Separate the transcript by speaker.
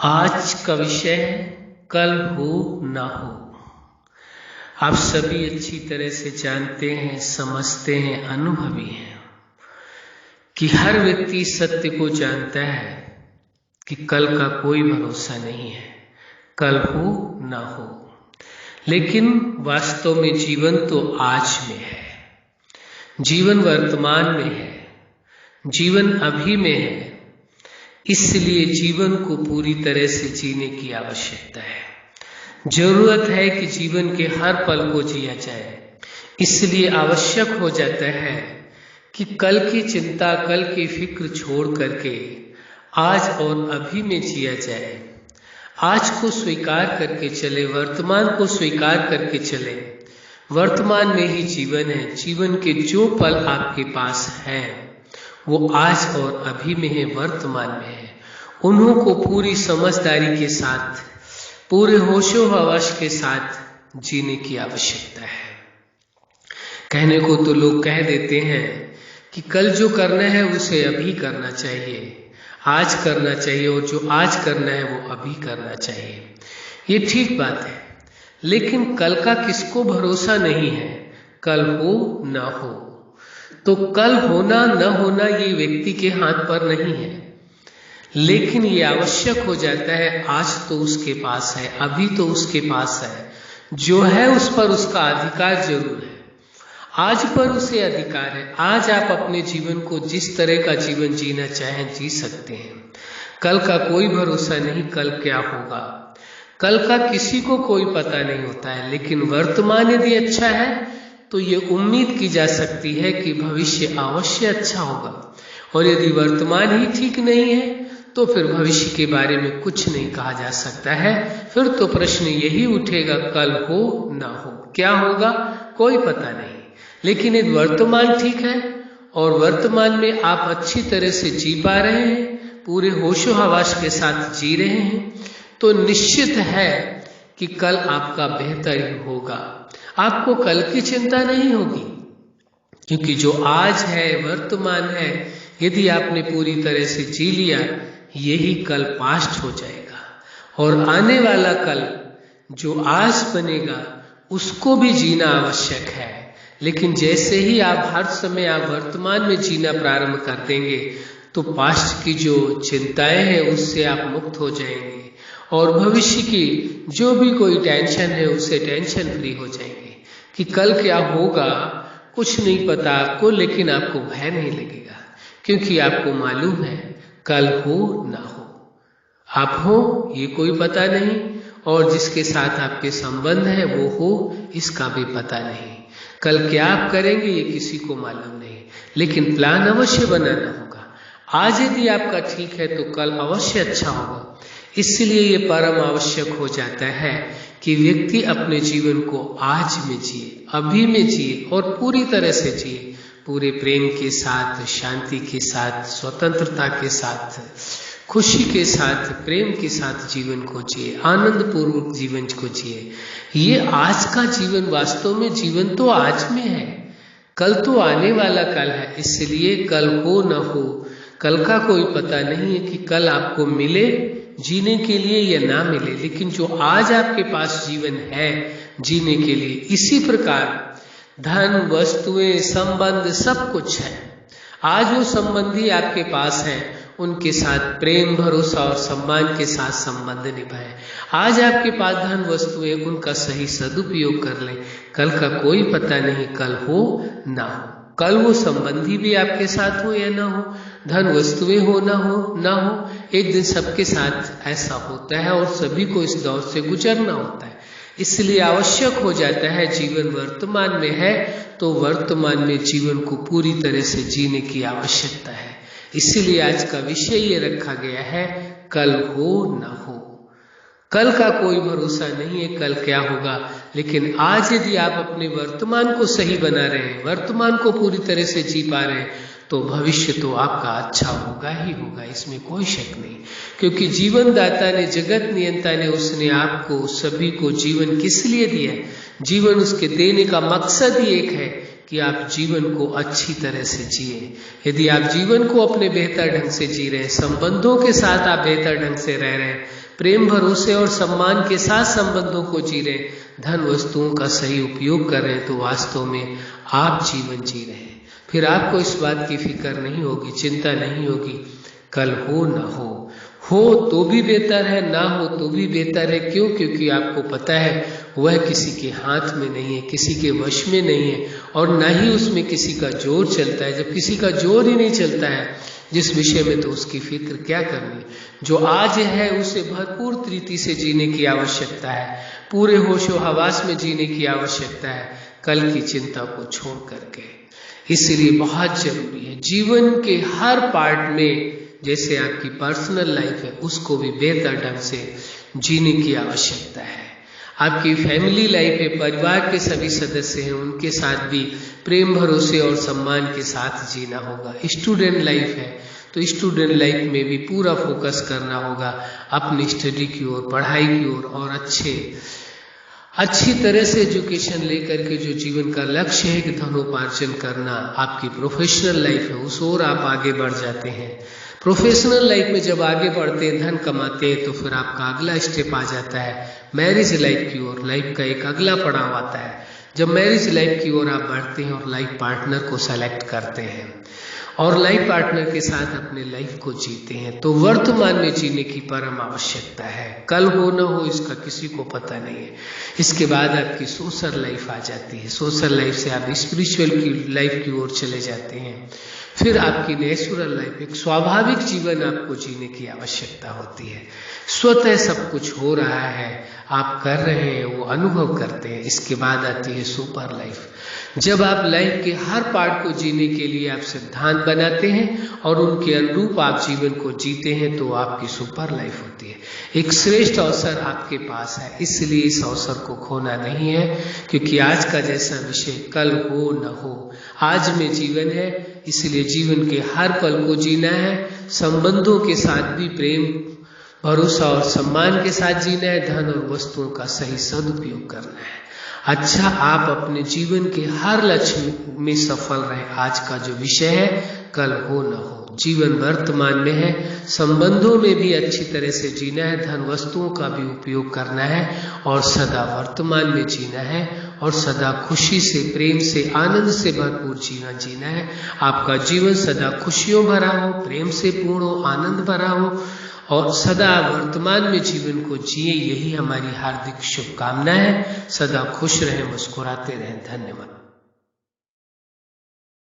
Speaker 1: आज का विषय है कल हो ना हो। आप सभी अच्छी तरह से जानते हैं, समझते हैं, अनुभवी हैं कि हर व्यक्ति सत्य को जानता है कि कल का कोई भरोसा नहीं है, कल हो ना हो। लेकिन वास्तव में जीवन तो आज में है, जीवन वर्तमान में है, जीवन अभी में है। इसलिए जीवन को पूरी तरह से जीने की आवश्यकता है। जरूरत है कि जीवन के हर पल को जिया जाए। इसलिए आवश्यक हो जाता है कि कल की चिंता, कल की फिक्र छोड़ करके आज और अभी में जिया जाए। आज को स्वीकार करके चले, वर्तमान को स्वीकार करके चले। वर्तमान में ही जीवन है। जीवन के जो पल आपके पास हैं वो आज और अभी में है, वर्तमान में है। उन्हों को पूरी समझदारी के साथ, पूरे होशो हवास के साथ जीने की आवश्यकता है। कहने को तो लोग कह देते हैं कि कल जो करना है उसे अभी करना चाहिए, आज करना चाहिए, और जो आज करना है वो अभी करना चाहिए। ये ठीक बात है, लेकिन कल का किसको भरोसा नहीं है, कल हो ना हो। तो कल होना न होना ये व्यक्ति के हाथ पर नहीं है, लेकिन ये आवश्यक हो जाता है। आज तो उसके पास है, अभी तो उसके पास है, जो है उस पर उसका अधिकार जरूर है। आज पर उसे अधिकार है। आज आप अपने जीवन को जिस तरह का जीवन जीना चाहें जी सकते हैं। कल का कोई भरोसा नहीं, कल क्या होगा, कल का किसी को कोई पता नहीं होता है। लेकिन वर्तमान यदि अच्छा है तो ये उम्मीद की जा सकती है कि भविष्य अवश्य अच्छा होगा, और यदि वर्तमान ही ठीक नहीं है तो फिर भविष्य के बारे में कुछ नहीं कहा जा सकता है। फिर तो प्रश्न यही उठेगा, कल हो ना हो, क्या होगा कोई पता नहीं। लेकिन यदि वर्तमान ठीक है और वर्तमान में आप अच्छी तरह से जी पा रहे हैं, पूरे होशो हवास के साथ जी रहे हैं, तो निश्चित है कि कल आपका बेहतर ही होगा। आपको कल की चिंता नहीं होगी, क्योंकि जो आज है, वर्तमान है, यदि आपने पूरी तरह से जी लिया, यही कल पास्ट हो जाएगा। और आने वाला कल जो आज बनेगा उसको भी जीना आवश्यक है। लेकिन जैसे ही आप हर समय आप वर्तमान में जीना प्रारंभ कर देंगे तो पास्ट की जो चिंताएं हैं उससे आप मुक्त हो जाएंगे, और भविष्य की जो भी कोई टेंशन है उससे टेंशन फ्री हो जाएंगे। कि कल क्या होगा कुछ नहीं पता आपको, लेकिन आपको भय नहीं लगेगा, क्योंकि आपको मालूम है कल हो ना हो। आप हो ये कोई पता नहीं, और जिसके साथ आपके संबंध है वो हो इसका भी पता नहीं। कल क्या आप करेंगे ये किसी को मालूम नहीं, लेकिन प्लान अवश्य बनाना होगा। आज यदि आपका ठीक है तो कल अवश्य अच्छा होगा। इसलिए ये परम आवश्यक हो जाता है कि व्यक्ति अपने जीवन को आज में जिए, अभी में जिए, और पूरी तरह से जिए, पूरे प्रेम के साथ, शांति के साथ, स्वतंत्रता के साथ, खुशी के साथ, प्रेम के साथ जीवन को जिए, आनंद पूर्वक जीवन को जिए। ये आज का जीवन, वास्तव में जीवन तो आज में है, कल तो आने वाला कल है। इसलिए कल हो न हो, कल का कोई पता नहीं है कि कल आपको मिले जीने के लिए या ना मिले, लेकिन जो आज आपके पास जीवन है जीने के लिए, इसी प्रकार धन, वस्तुएं, संबंध सब कुछ है। आज वो संबंधी आपके पास हैं, उनके साथ प्रेम, भरोसा और सम्मान के साथ संबंध निभाएं। आज आपके पास धन, वस्तुएं, उनका सही सदुपयोग कर लें। कल का कोई पता नहीं, कल हो ना हो। कल वो संबंधी भी आपके साथ हो या ना हो, धन वस्तुएं हो ना हो, एक दिन सबके साथ ऐसा होता है, और सभी को इस दौर से गुजरना होता है। इसलिए आवश्यक हो जाता है, जीवन वर्तमान में है तो वर्तमान में जीवन को पूरी तरह से जीने की आवश्यकता है। इसीलिए आज का विषय ये रखा गया है, कल हो ना हो। कल का कोई भरोसा नहीं है, कल क्या होगा। लेकिन आज यदि आप अपने वर्तमान को सही बना रहे हैं, वर्तमान को पूरी तरह से जी पा रहे हैं, तो भविष्य तो आपका अच्छा होगा ही होगा, इसमें कोई शक नहीं। क्योंकि जीवन दाता ने, जगत नियंता ने, उसने आपको सभी को जीवन किस लिए दिया है? जीवन उसके देने का मकसद ही एक है कि आप जीवन को अच्छी तरह से जिए। यदि आप जीवन को अपने बेहतर ढंग से जी रहे हैं, संबंधों के साथ आप बेहतर ढंग से रह रहे हैं, प्रेम भरोसे और सम्मान के साथ संबंधों को जी रहे हैं, धन वस्तुओं का सही उपयोग कर रहे हैं, तो वास्तव में आप जीवन जी रहे हैं। फिर आपको इस बात की फिक्र नहीं होगी, चिंता नहीं होगी कल हो ना हो तो भी बेहतर है, ना हो तो भी बेहतर है। क्यों? क्योंकि आपको पता है वह किसी के हाथ में नहीं है, किसी के वश में नहीं है, और ना ही उसमें किसी का जोर चलता है। जब किसी का जोर ही नहीं चलता है जिस विषय में, तो उसकी फिक्र क्या करनी। जो आज है उसे भरपूर रीति से जीने की आवश्यकता है, पूरे होशो हवास में जीने की आवश्यकता है, कल की चिंता को छोड़ करके। इसलिए बहुत जरूरी है जीवन के हर पार्ट में, जैसे आपकी पर्सनल लाइफ है उसको भी बेहतर ढंग से जीने की आवश्यकता है। आपकी फैमिली लाइफ है, परिवार के सभी सदस्य हैं, उनके साथ भी प्रेम भरोसे और सम्मान के साथ जीना होगा। स्टूडेंट लाइफ है तो स्टूडेंट लाइफ में भी पूरा फोकस करना होगा अपनी स्टडी की ओर, पढ़ाई की ओर, और अच्छी तरह से एजुकेशन लेकर के जो जीवन का लक्ष्य है कि धनोपार्जन करना, आपकी प्रोफेशनल लाइफ है उस ओर आप आगे बढ़ जाते हैं। प्रोफेशनल लाइफ में जब आगे बढ़ते हैं, धन कमाते हैं, तो फिर आपका अगला स्टेप आ जाता है मैरिज लाइफ की ओर। लाइफ का एक अगला पड़ाव आता है जब मैरिज लाइफ की ओर आप बढ़ते हैं और लाइफ पार्टनर को सेलेक्ट करते हैं और लाइफ पार्टनर के साथ अपने लाइफ को जीते हैं, तो वर्तमान में जीने की परम आवश्यकता है। कल हो न हो इसका किसी को पता नहीं है। इसके बाद आपकी सोशल लाइफ आ जाती है, सोशल लाइफ से आप स्पिरिचुअल की लाइफ की ओर चले जाते हैं। फिर आपकी नेचुरल लाइफ, एक स्वाभाविक जीवन आपको जीने की आवश्यकता होती है। स्वतः सब कुछ हो रहा है, आप कर रहे हैं, वो अनुभव करते हैं। इसके बाद आती है सुपर लाइफ, जब आप लाइफ के हर पार्ट को जीने के लिए आप सिद्धांत बनाते हैं और उनके अनुरूप आप जीवन को जीते हैं, तो आपकी सुपर लाइफ होती है। एक श्रेष्ठ अवसर आपके पास है, इसलिए इस अवसर को खोना नहीं है, क्योंकि आज का जैसा विषय कल हो न हो, आज में जीवन है, इसलिए जीवन के हर पल को जीना है। संबंधों के साथ भी प्रेम भरोसा और सम्मान के साथ जीना है, धन और वस्तुओं का सही सदुपयोग करना है। अच्छा, आप अपने जीवन के हर लक्ष्य में सफल रहे। आज का जो विषय है कल हो न हो, जीवन वर्तमान में है, संबंधों में भी अच्छी तरह से जीना है, धन वस्तुओं का भी उपयोग करना है और सदा वर्तमान में जीना है और सदा खुशी से, प्रेम से, आनंद से भरपूर जीवन जीना है। आपका जीवन सदा खुशियों भरा हो, प्रेम से पूर्ण हो, आनंद भरा हो और सदा वर्तमान में जीवन को जिए, यही हमारी हार्दिक शुभकामना है। सदा खुश रहें, मुस्कुराते रहें। धन्यवाद।